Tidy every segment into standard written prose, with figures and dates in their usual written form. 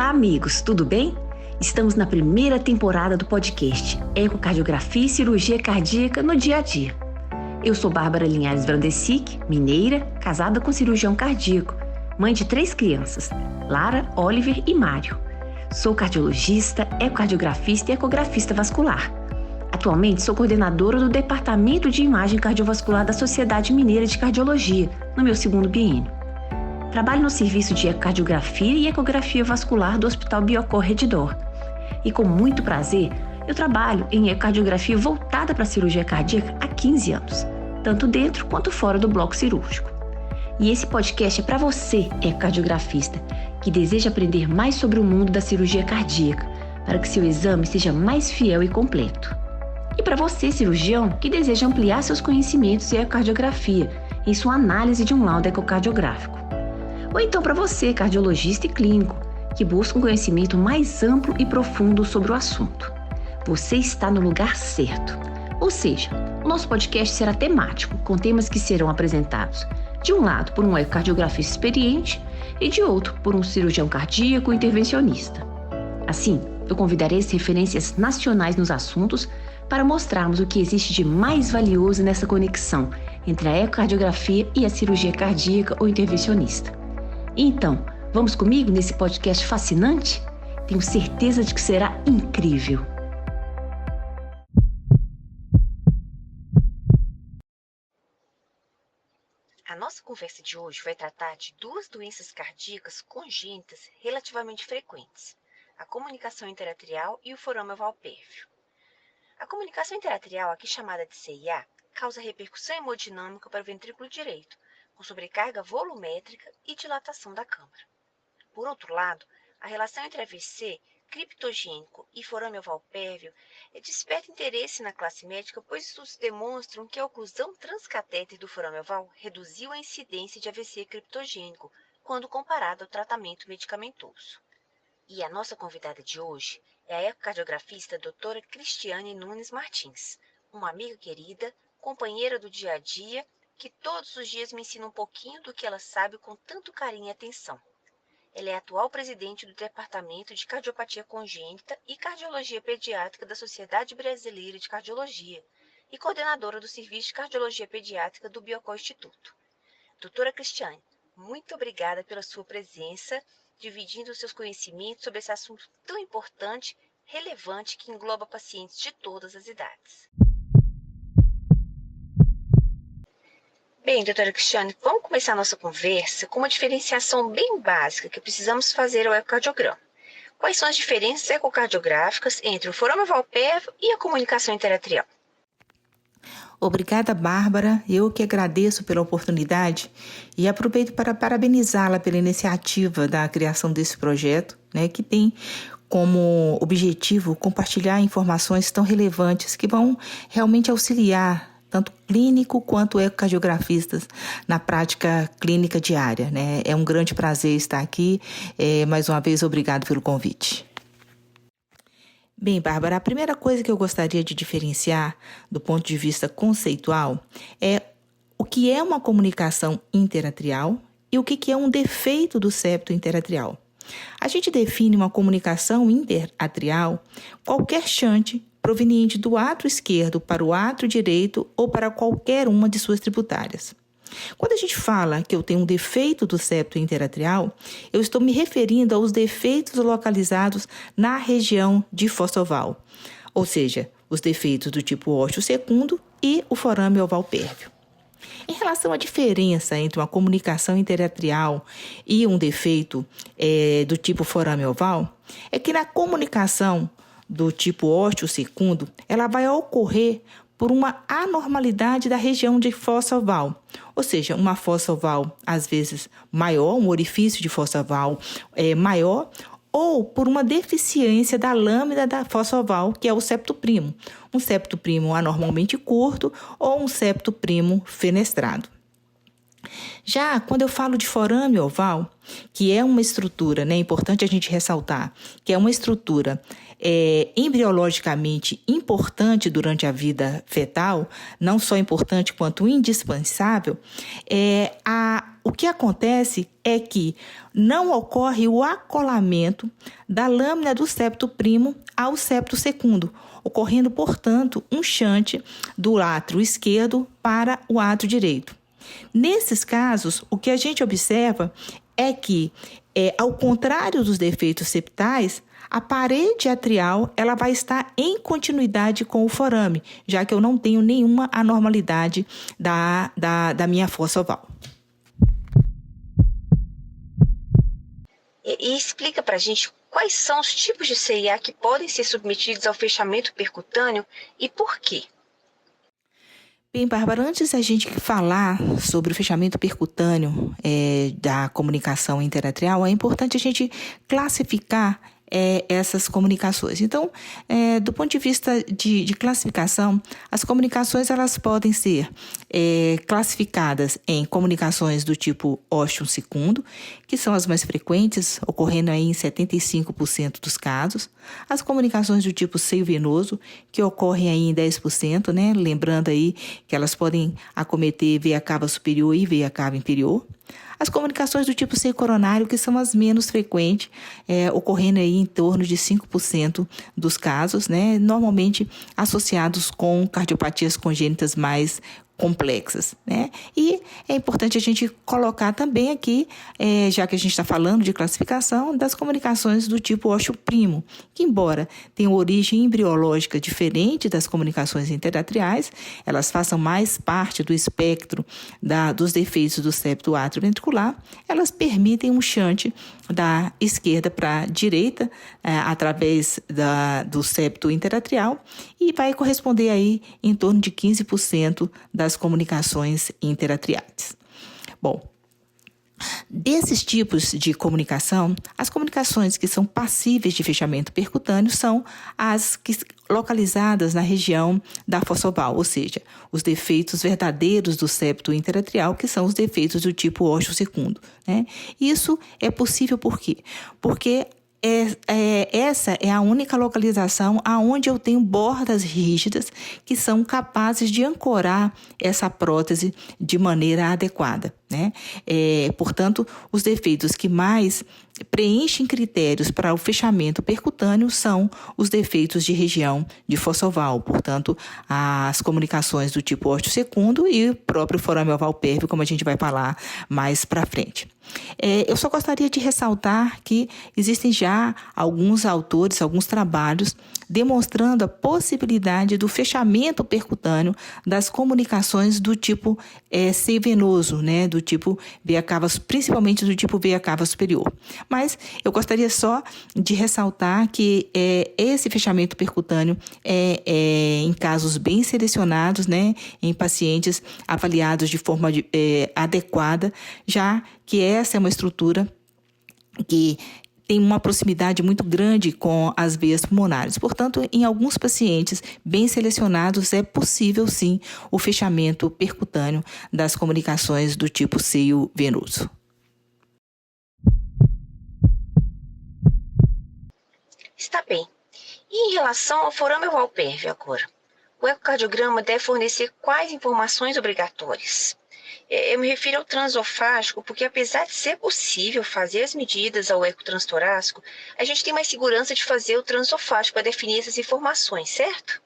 Olá, amigos, tudo bem? Estamos na primeira temporada do podcast Ecocardiografia e Cirurgia Cardíaca no Dia a Dia. Eu sou Bárbara Linhares Vrandesic, mineira, casada com cirurgião cardíaco, mãe de 3 crianças, Lara, Oliver e Mário. Sou cardiologista, ecocardiografista e ecografista vascular. Atualmente sou coordenadora do Departamento de Imagem Cardiovascular da Sociedade Mineira de Cardiologia, no meu 2º biênio. Trabalho no serviço de ecocardiografia e ecografia vascular do Hospital Biocor Redditor. E com muito prazer, eu trabalho em ecocardiografia voltada para a cirurgia cardíaca há 15 anos, tanto dentro quanto fora do bloco cirúrgico. E esse podcast é para você, ecocardiografista, que deseja aprender mais sobre o mundo da cirurgia cardíaca, para que seu exame seja mais fiel e completo. E para você, cirurgião, que deseja ampliar seus conhecimentos em ecocardiografia em sua análise de um laudo ecocardiográfico. Ou então para você, cardiologista e clínico, que busca um conhecimento mais amplo e profundo sobre o assunto. Você está no lugar certo. Ou seja, o nosso podcast será temático, com temas que serão apresentados, de um lado, por um ecocardiografista experiente e de outro, por um cirurgião cardíaco intervencionista. Assim, eu convidarei as referências nacionais nos assuntos para mostrarmos o que existe de mais valioso nessa conexão entre a ecocardiografia e a cirurgia cardíaca ou intervencionista. Então, vamos comigo nesse podcast fascinante? Tenho certeza de que será incrível. A nossa conversa de hoje vai tratar de 2 doenças cardíacas congênitas relativamente frequentes: a comunicação interatrial e o forame oval pérvio. A comunicação interatrial, aqui chamada de CIA, causa repercussão hemodinâmica para o ventrículo direito, com sobrecarga volumétrica e dilatação da câmara. Por outro lado, a relação entre AVC, criptogênico e forame oval pérvio desperta interesse na classe médica, pois estudos demonstram que a oclusão transcatéter do forame oval reduziu a incidência de AVC criptogênico quando comparado ao tratamento medicamentoso. E a nossa convidada de hoje é a ecocardiografista doutora Cristiane Nunes Martins, uma amiga querida, companheira do dia a dia, que todos os dias me ensina um pouquinho do que ela sabe com tanto carinho e atenção. Ela é atual presidente do Departamento de Cardiopatia Congênita e Cardiologia Pediátrica da Sociedade Brasileira de Cardiologia e coordenadora do Serviço de Cardiologia Pediátrica do Biocor Instituto. Doutora Cristiane, muito obrigada pela sua presença, dividindo os seus conhecimentos sobre esse assunto tão importante, relevante, que engloba pacientes de todas as idades. Bem, doutora Cristiane, vamos começar a nossa conversa com uma diferenciação bem básica que precisamos fazer ao ecocardiograma. Quais são as diferenças ecocardiográficas entre o forame oval pérvio e a comunicação interatrial? Obrigada, Bárbara. Eu que agradeço pela oportunidade e aproveito para parabenizá-la pela iniciativa da criação desse projeto, que tem como objetivo compartilhar informações tão relevantes que vão realmente auxiliar tanto clínico quanto ecocardiografistas na prática clínica diária. É um grande prazer estar aqui. Mais uma vez, obrigado pelo convite. Bem, Bárbara, a primeira coisa que eu gostaria de diferenciar do ponto de vista conceitual é o que é uma comunicação interatrial e o que é um defeito do septo interatrial. A gente define uma comunicação interatrial qualquer shunt proveniente do átrio esquerdo para o átrio direito ou para qualquer uma de suas tributárias. Quando a gente fala que eu tenho um defeito do septo interatrial, eu estou me referindo aos defeitos localizados na região de fossa oval, ou seja, os defeitos do tipo ósseo secundo e o forame oval pérvio. Em relação à diferença entre uma comunicação interatrial e um defeito do tipo forame oval, é que na comunicação do tipo ósseo secundo, ela vai ocorrer por uma anormalidade da região de fossa oval, ou seja, uma fossa oval às vezes maior, um orifício de fossa oval maior, ou por uma deficiência da lâmina da fossa oval, que é o septo primo, um septo primo anormalmente curto ou um septo primo fenestrado. Já quando eu falo de forame oval, que é uma estrutura, é importante a gente ressaltar, que é uma estrutura embriologicamente importante durante a vida fetal, não só importante quanto indispensável, o que acontece é que não ocorre o acolamento da lâmina do septo primo ao septo secundo, ocorrendo, portanto, um shunt do átrio esquerdo para o átrio direito. Nesses casos, o que a gente observa é que, ao contrário dos defeitos septais, a parede atrial ela vai estar em continuidade com o forame, já que eu não tenho nenhuma anormalidade da minha fossa oval. E explica para a gente quais são os tipos de CIA que podem ser submetidos ao fechamento percutâneo e por quê? Bem, Bárbara, antes da gente falar sobre o fechamento percutâneo da comunicação interatrial, é importante a gente classificar essas comunicações. Então, do ponto de vista de classificação, as comunicações elas podem ser classificadas em comunicações do tipo óstium secundo, que são as mais frequentes, ocorrendo aí em 75% dos casos. As comunicações do tipo seio venoso, que ocorrem aí em 10%, né? Lembrando aí que elas podem acometer veia cava superior e veia cava inferior. As comunicações do tipo seio coronário, que são as menos frequentes, ocorrendo aí em torno de 5% dos casos, né? Normalmente associados com cardiopatias congênitas mais complexas, né? E é importante a gente colocar também aqui, já que a gente está falando de classificação, das comunicações do tipo ósseo primo, que embora tenham origem embriológica diferente das comunicações interatriais, elas façam mais parte do espectro dos defeitos do septo atrioventricular, elas permitem um shunt da esquerda para a direita, através do septo interatrial, e vai corresponder aí em torno de 15% das comunicações interatriais. Bom, desses tipos de comunicação, as comunicações que são passíveis de fechamento percutâneo são as localizadas na região da fossa oval, ou seja, os defeitos verdadeiros do septo interatrial, que são os defeitos do tipo ósseo secundo, né? Isso é possível por quê? Porque essa é a única localização aonde eu tenho bordas rígidas que são capazes de ancorar essa prótese de maneira adequada, né? Portanto, os defeitos que mais preenchem critérios para o fechamento percutâneo são os defeitos de região de fossa oval, portanto, as comunicações do tipo ósseo secundo e o próprio forame oval pérvio, como a gente vai falar mais para frente. Eu só gostaria de ressaltar que existem já alguns autores, alguns trabalhos demonstrando a possibilidade do fechamento percutâneo das comunicações do tipo seio venoso, né, do tipo veia cava, principalmente do tipo veia cava superior. Mas eu gostaria só de ressaltar que esse fechamento percutâneo é em casos bem selecionados, né, em pacientes avaliados de forma adequada, já que essa é uma estrutura que tem uma proximidade muito grande com as veias pulmonares. Portanto, em alguns pacientes bem selecionados, é possível, sim, o fechamento percutâneo das comunicações do tipo seio venoso. Está bem. E em relação ao forame oval pérvio agora? O ecocardiograma deve fornecer quais informações obrigatórias? Eu me refiro ao transofágico porque, apesar de ser possível fazer as medidas ao eco transtorácico, a gente tem mais segurança de fazer o transofágico para definir essas informações, certo?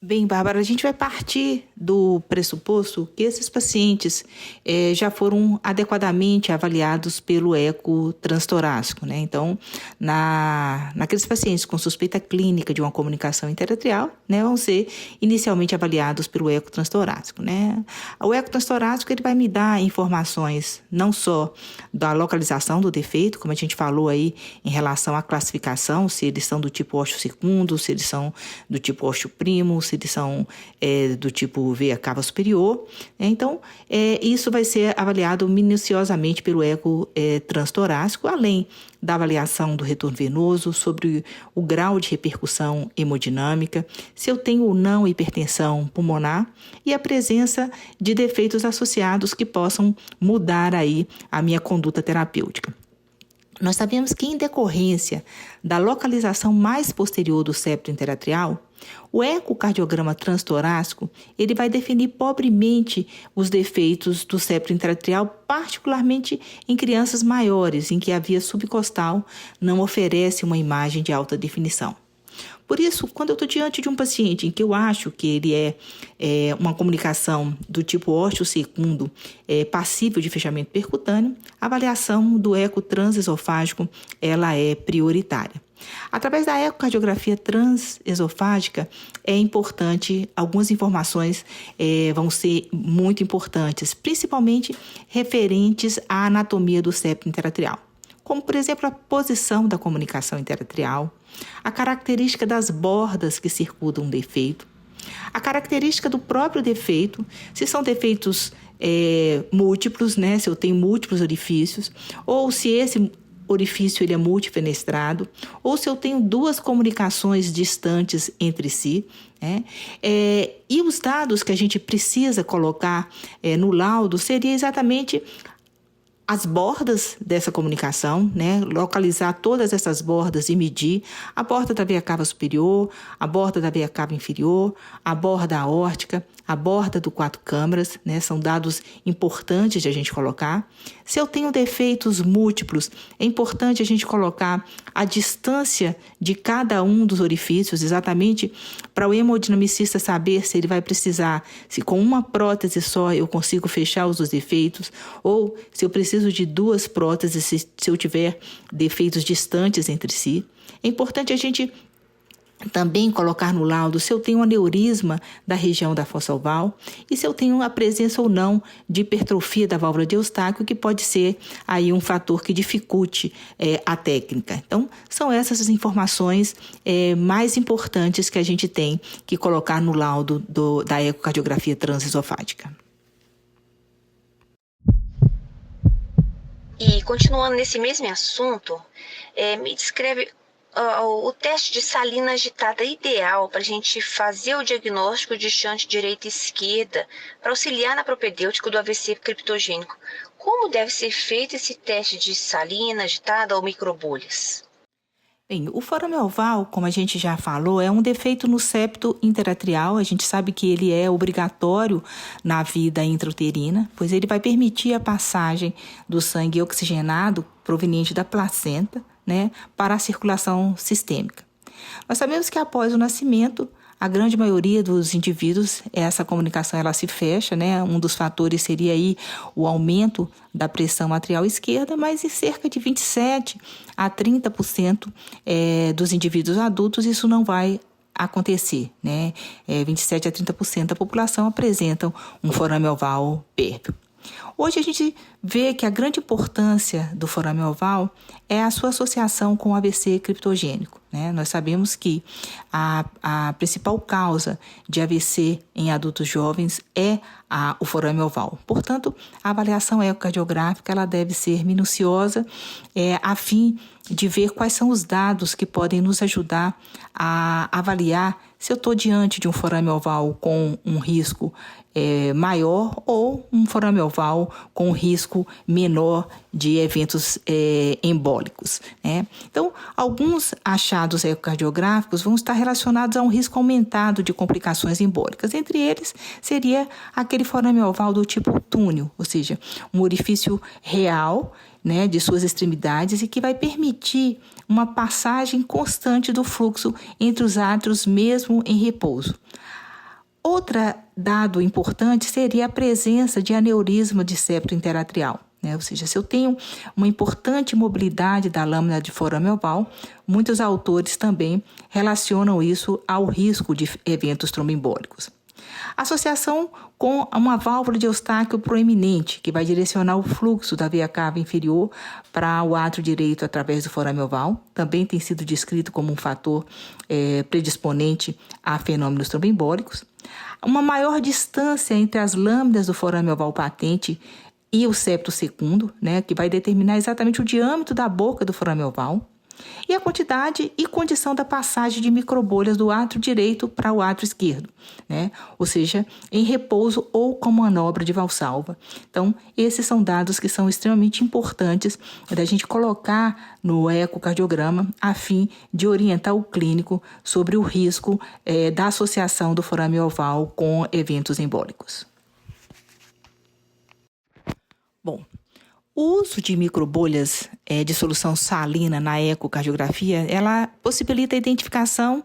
Bem, Bárbara, a gente vai partir do pressuposto que esses pacientes já foram adequadamente avaliados pelo eco transtorácico, né? Então, naqueles pacientes com suspeita clínica de uma comunicação interatrial, né, vão ser inicialmente avaliados pelo eco transtorácico, né? O eco transtorácico ele vai me dar informações não só da localização do defeito, como a gente falou aí em relação à classificação, se eles são do tipo ósseo secundo, se eles são do tipo ósseo primo, se eles são do tipo veia cava superior. Então, isso vai ser avaliado minuciosamente pelo eco transtorácico, além da avaliação do retorno venoso, sobre o grau de repercussão hemodinâmica, se eu tenho ou não hipertensão pulmonar e a presença de defeitos associados que possam mudar aí a minha conduta terapêutica. Nós sabemos que, em decorrência da localização mais posterior do septo interatrial, o ecocardiograma transtorácico ele vai definir pobremente os defeitos do septo interatrial, particularmente em crianças maiores, em que a via subcostal não oferece uma imagem de alta definição. Por isso, quando eu estou diante de um paciente em que eu acho que ele é uma comunicação do tipo ósseo secundo passível de fechamento percutâneo, a avaliação do eco transesofágico ela é prioritária. Através da ecocardiografia transesofágica é importante, algumas informações vão ser muito importantes, principalmente referentes à anatomia do septo interatrial, como, por exemplo, a posição da comunicação interatrial, a característica das bordas que circundam o defeito, a característica do próprio defeito, se são defeitos múltiplos, né, se eu tenho múltiplos orifícios, ou se esse orifício ele é multifenestrado, ou se eu tenho duas comunicações distantes entre si, né? E os dados que a gente precisa colocar no laudo seria exatamente as bordas dessa comunicação, né? Localizar todas essas bordas e medir a borda da veia cava superior, a borda da veia cava inferior, a borda aórtica, a borda do quatro câmaras, né? São dados importantes de a gente colocar. Se eu tenho defeitos múltiplos, é importante a gente colocar a distância de cada um dos orifícios, exatamente para o hemodinamicista saber se ele vai precisar, se com uma prótese só eu consigo fechar os defeitos, ou se eu preciso de duas próteses se eu tiver defeitos distantes entre si. É importante a gente também colocar no laudo se eu tenho um aneurisma da região da fossa oval e se eu tenho a presença ou não de hipertrofia da válvula de Eustáquio, que pode ser aí um fator que dificulte a técnica. Então, são essas as informações mais importantes que a gente tem que colocar no laudo da ecocardiografia transesofágica. E continuando nesse mesmo assunto, me descreve o teste de salina agitada ideal para a gente fazer o diagnóstico de shunt direita e esquerda para auxiliar na propedêutica do AVC criptogênico. Como deve ser feito esse teste de salina agitada ou microbolhas? Bem, o forame oval, como a gente já falou, é um defeito no septo interatrial. A gente sabe que ele é obrigatório na vida intrauterina, pois ele vai permitir a passagem do sangue oxigenado proveniente da placenta, né, para a circulação sistêmica. Nós sabemos que após o nascimento, a grande maioria dos indivíduos, essa comunicação ela se fecha, né? Um dos fatores seria aí o aumento da pressão atrial esquerda, mas em cerca de 27 a 30% dos indivíduos adultos isso não vai acontecer, né? 27 a 30% da população apresentam um forame oval pérvio. Hoje a gente vê que a grande importância do forame oval é a sua associação com o AVC criptogênico, né? Nós sabemos que a principal causa de AVC em adultos jovens é o forame oval. Portanto, a avaliação ecocardiográfica ela deve ser minuciosa a fim de ver quais são os dados que podem nos ajudar a avaliar se eu estou diante de um forame oval com um risco maior ou um forame oval com um risco menor de eventos embólicos, né? Então, alguns achados ecocardiográficos vão estar relacionados a um risco aumentado de complicações embólicas. Entre eles, seria aquele forame oval do tipo túnel, ou seja, um orifício real, né, de suas extremidades e que vai permitir uma passagem constante do fluxo entre os átrios mesmo em repouso. Outro dado importante seria a presença de aneurisma de septo interatrial, né? Ou seja, se eu tenho uma importante mobilidade da lâmina de forame oval, muitos autores também relacionam isso ao risco de eventos tromboembólicos. Associação com uma válvula de Eustáquio proeminente, que vai direcionar o fluxo da veia cava inferior para o átrio direito através do forame oval, também tem sido descrito como um fator predisponente a fenômenos tromboembólicos. Uma maior distância entre as lâminas do forame oval patente e o septo secundo, né, que vai determinar exatamente o diâmetro da boca do forame oval. E a quantidade e condição da passagem de microbolhas do átrio direito para o átrio esquerdo, né? Ou seja, em repouso ou com manobra de valsalva. Então, esses são dados que são extremamente importantes da gente colocar no ecocardiograma a fim de orientar o clínico sobre o risco da associação do forame oval com eventos embólicos. Bom, o uso de microbolhas de solução salina na ecocardiografia, ela possibilita a identificação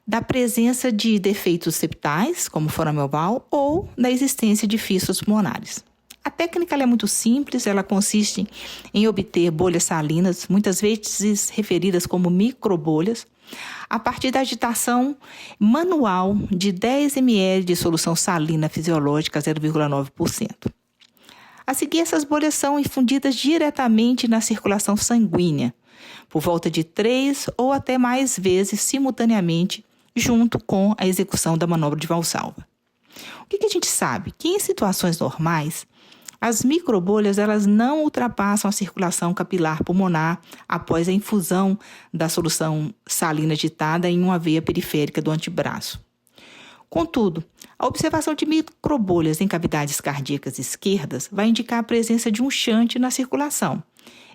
da presença de defeitos septais, como forame oval, ou da existência de fístulas pulmonares. A técnica é muito simples, ela consiste em obter bolhas salinas, muitas vezes referidas como microbolhas, a partir da agitação manual de 10 ml de solução salina fisiológica 0,9%. A seguir, essas bolhas são infundidas diretamente na circulação sanguínea, por volta de 3 ou até mais vezes simultaneamente, junto com a execução da manobra de valsalva. O que a gente sabe? Que em situações normais, as microbolhas elas não ultrapassam a circulação capilar pulmonar após a infusão da solução salina agitada em uma veia periférica do antebraço. Contudo, a observação de microbolhas em cavidades cardíacas esquerdas vai indicar a presença de um shunt na circulação.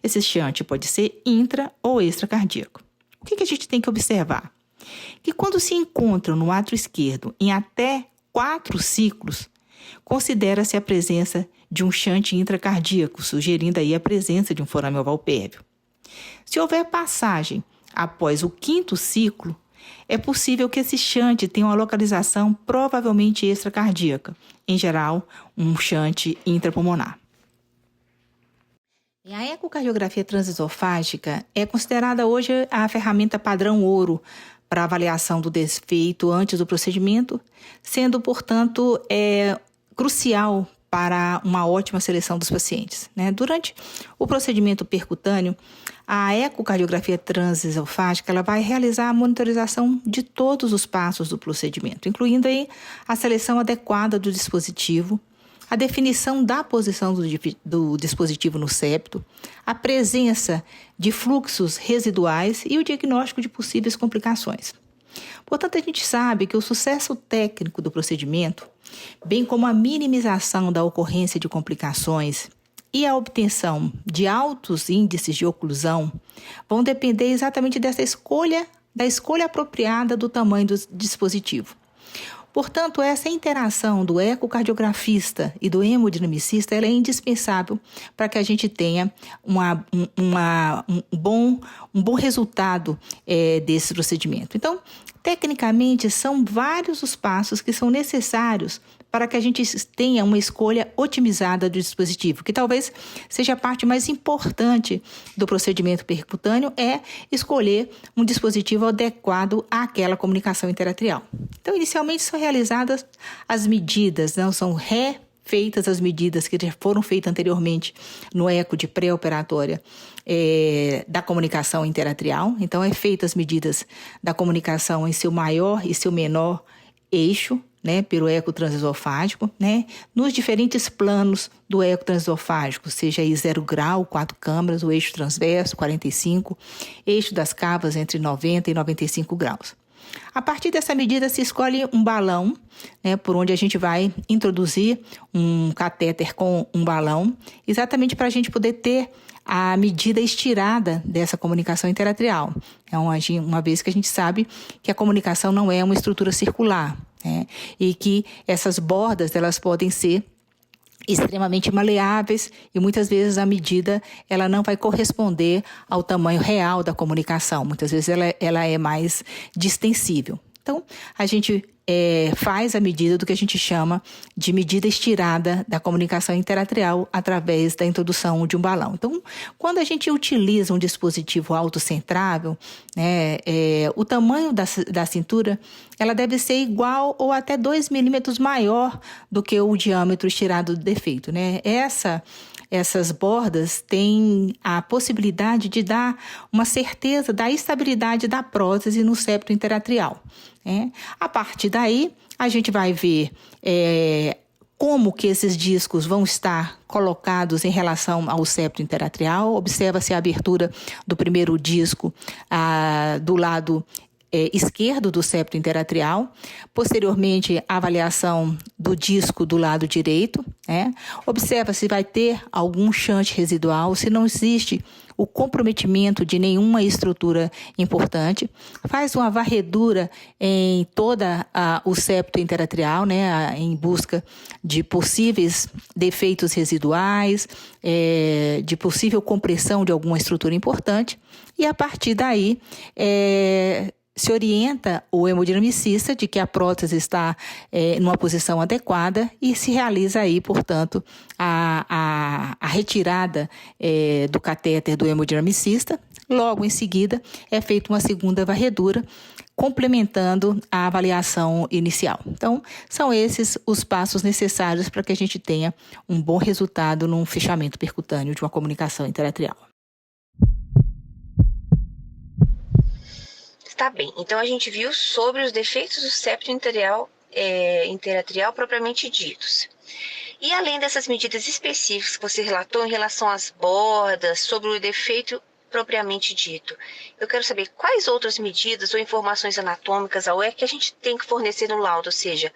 Esse shunt pode ser intra ou extracardíaco. O que a gente tem que observar? Que quando se encontram no átrio esquerdo em até 4 ciclos, considera-se a presença de um shunt intracardíaco, sugerindo aí a presença de um forame oval pérvio. Se houver passagem após o 5º ciclo, é possível que esse shunt tenha uma localização provavelmente extracardíaca, em geral, um shunt intrapulmonar. A ecocardiografia transesofágica é considerada hoje a ferramenta padrão ouro para avaliação do defeito antes do procedimento, sendo, portanto, crucial para uma ótima seleção dos pacientes, né? Durante o procedimento percutâneo, a ecocardiografia transesofágica ela vai realizar a monitorização de todos os passos do procedimento, incluindo aí a seleção adequada do dispositivo, a definição da posição do dispositivo no septo, a presença de fluxos residuais e o diagnóstico de possíveis complicações. Portanto, a gente sabe que o sucesso técnico do procedimento, bem como a minimização da ocorrência de complicações e a obtenção de altos índices de oclusão, vão depender exatamente da escolha apropriada do tamanho do dispositivo. Portanto, essa interação do ecocardiografista e do hemodinamicista ela é indispensável para que a gente tenha um bom resultado desse procedimento. Então, tecnicamente, são vários os passos que são necessários para que a gente tenha uma escolha otimizada do dispositivo, que talvez seja a parte mais importante do procedimento percutâneo, é escolher um dispositivo adequado àquela comunicação interatrial. Então, inicialmente são realizadas as medidas, não são refeitas as medidas que já foram feitas anteriormente no eco de pré-operatória da comunicação interatrial. Então, é feitas as medidas da comunicação em seu maior e seu menor eixo, né, pelo eco transesofágico, né, nos diferentes planos do eco transesofágico, seja aí 0 grau, 4 câmaras, o eixo transverso, 45, eixo das cavas entre 90 e 95 graus. A partir dessa medida se escolhe um balão, né, por onde a gente vai introduzir um catéter com um balão, exatamente para a gente poder ter a medida estirada dessa comunicação interatrial. Então, uma vez que a gente sabe que a comunicação não é uma estrutura circular, né, e que essas bordas elas podem ser extremamente maleáveis e muitas vezes a medida ela não vai corresponder ao tamanho real da comunicação. Muitas vezes ela é mais distensível. Então, a gente faz a medida do que a gente chama de medida estirada da comunicação interatrial através da introdução de um balão. Então, quando a gente utiliza um dispositivo autocentrável, né, o tamanho da cintura ela deve ser igual ou até 2 milímetros maior do que o diâmetro estirado do defeito, né? Essas bordas têm a possibilidade de dar uma certeza da estabilidade da prótese no septo interatrial, né? A partir daí, a gente vai ver como que esses discos vão estar colocados em relação ao septo interatrial. Observa-se a abertura do primeiro disco do lado esquerdo do septo interatrial, posteriormente a avaliação do disco do lado direito, né? Observa se vai ter algum shunt residual, se não existe o comprometimento de nenhuma estrutura importante, faz uma varredura em toda o septo interatrial, né, em busca de possíveis defeitos residuais, de possível compressão de alguma estrutura importante, e a partir daí se orienta o hemodinamicista de que a prótese está numa posição adequada e se realiza aí, portanto, a retirada do catéter do hemodinamicista. Logo em seguida, é feita uma segunda varredura, complementando a avaliação inicial. Então, são esses os passos necessários para que a gente tenha um bom resultado num fechamento percutâneo de uma comunicação interatrial. Tá bem, então a gente viu sobre os defeitos do septo interatrial propriamente ditos. E além dessas medidas específicas que você relatou em relação às bordas, sobre o defeito propriamente dito, eu quero saber quais outras medidas ou informações anatômicas que a gente tem que fornecer no laudo, ou seja,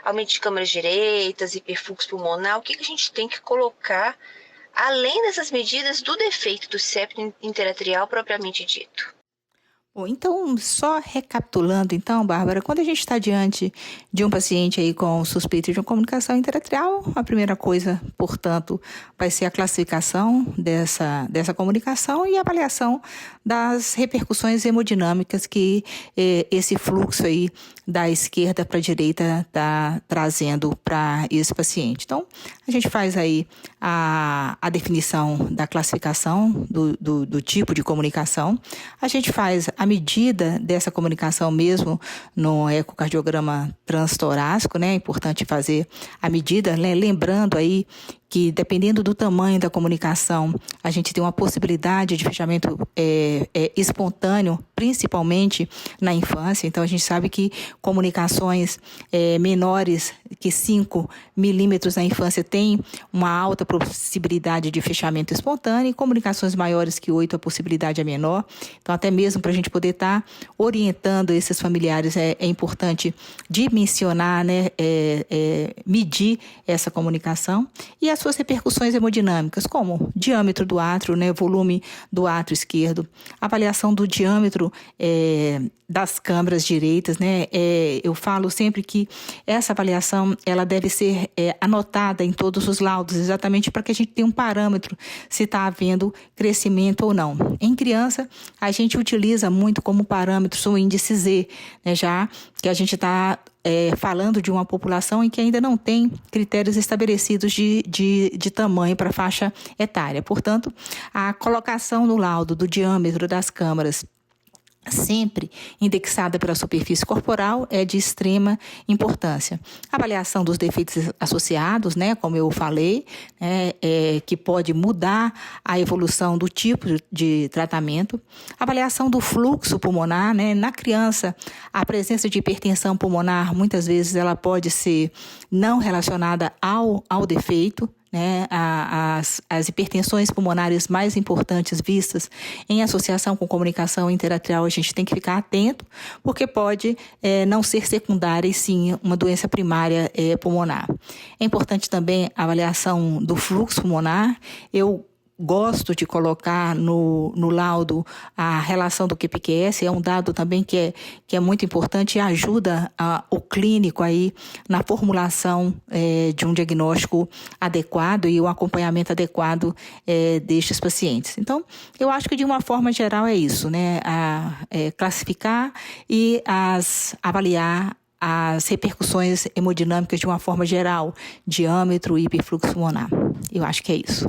aumento de câmaras direitas, hiperfluxo pulmonar, o que a gente tem que colocar além dessas medidas do defeito do septo interatrial propriamente dito. Bom, então, só recapitulando, então, Bárbara, quando a gente está diante de um paciente aí com suspeita de uma comunicação interatrial, a primeira coisa, portanto, vai ser a classificação dessa comunicação e a avaliação das repercussões hemodinâmicas que esse fluxo aí da esquerda para a direita está trazendo para esse paciente. Então, a gente faz aí a definição da classificação do tipo de comunicação, a gente faz a medida dessa comunicação mesmo no ecocardiograma transtorácico, né? É importante fazer a medida, né? Lembrando aí que dependendo do tamanho da comunicação, a gente tem uma possibilidade de fechamento espontâneo, principalmente na infância. Então, a gente sabe que comunicações menores que 5 milímetros na infância têm uma alta possibilidade de fechamento espontâneo e comunicações maiores que 8, a possibilidade é menor. Então, até mesmo para a gente poder estar orientando esses familiares, é importante dimensionar, né, medir essa comunicação e as suas repercussões hemodinâmicas, como diâmetro do átrio, né, volume do átrio esquerdo, avaliação do diâmetro das câmaras direitas, né? Eu falo sempre que essa avaliação ela deve ser anotada em todos os laudos, exatamente para que a gente tenha um parâmetro se está havendo crescimento ou não. Em criança, a gente utiliza muito como parâmetro o índice Z, né, já que a gente está falando de uma população em que ainda não tem critérios estabelecidos de tamanho para a faixa etária. Portanto, a colocação no laudo do diâmetro das câmaras sempre indexada pela superfície corporal é de extrema importância. A avaliação dos defeitos associados, né, como eu falei, que pode mudar a evolução do tipo de tratamento. A avaliação do fluxo pulmonar, né, na criança, a presença de hipertensão pulmonar, muitas vezes ela pode ser não relacionada ao defeito, né, as hipertensões pulmonares mais importantes vistas em associação com comunicação interatrial, a gente tem que ficar atento, porque pode não ser secundária e sim uma doença primária pulmonar. É importante também a avaliação do fluxo pulmonar. Eu gosto de colocar no laudo a relação do QPQS, é um dado também que é muito importante e ajuda o clínico aí na formulação de um diagnóstico adequado e o acompanhamento adequado destes pacientes. Então, eu acho que de uma forma geral é isso, né? Classificar e avaliar as repercussões hemodinâmicas de uma forma geral, diâmetro e hiperfluxo pulmonar. Eu acho que é isso.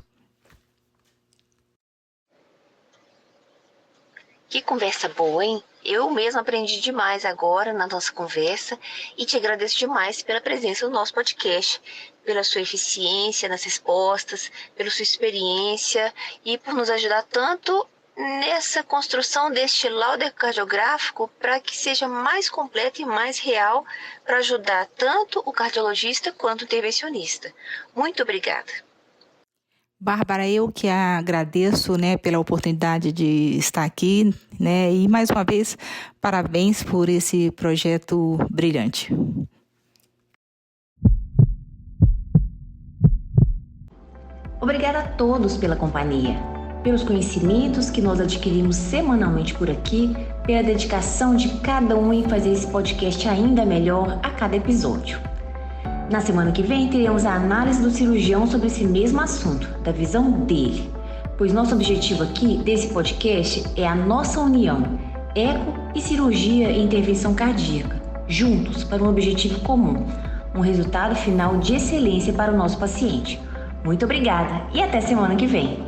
Que conversa boa, hein? Eu mesma aprendi demais agora na nossa conversa e te agradeço demais pela presença no nosso podcast, pela sua eficiência nas respostas, pela sua experiência e por nos ajudar tanto nessa construção deste laudo ecocardiográfico para que seja mais completo e mais real para ajudar tanto o cardiologista quanto o intervencionista. Muito obrigada. Bárbara, eu que agradeço, pela oportunidade de estar aqui, e mais uma vez, parabéns por esse projeto brilhante. Obrigada a todos pela companhia, pelos conhecimentos que nós adquirimos semanalmente por aqui, pela dedicação de cada um em fazer esse podcast ainda melhor a cada episódio. Na semana que vem, teremos a análise do cirurgião sobre esse mesmo assunto, da visão dele, pois nosso objetivo aqui desse podcast é a nossa união, eco e cirurgia e intervenção cardíaca, juntos para um objetivo comum, um resultado final de excelência para o nosso paciente. Muito obrigada e até semana que vem!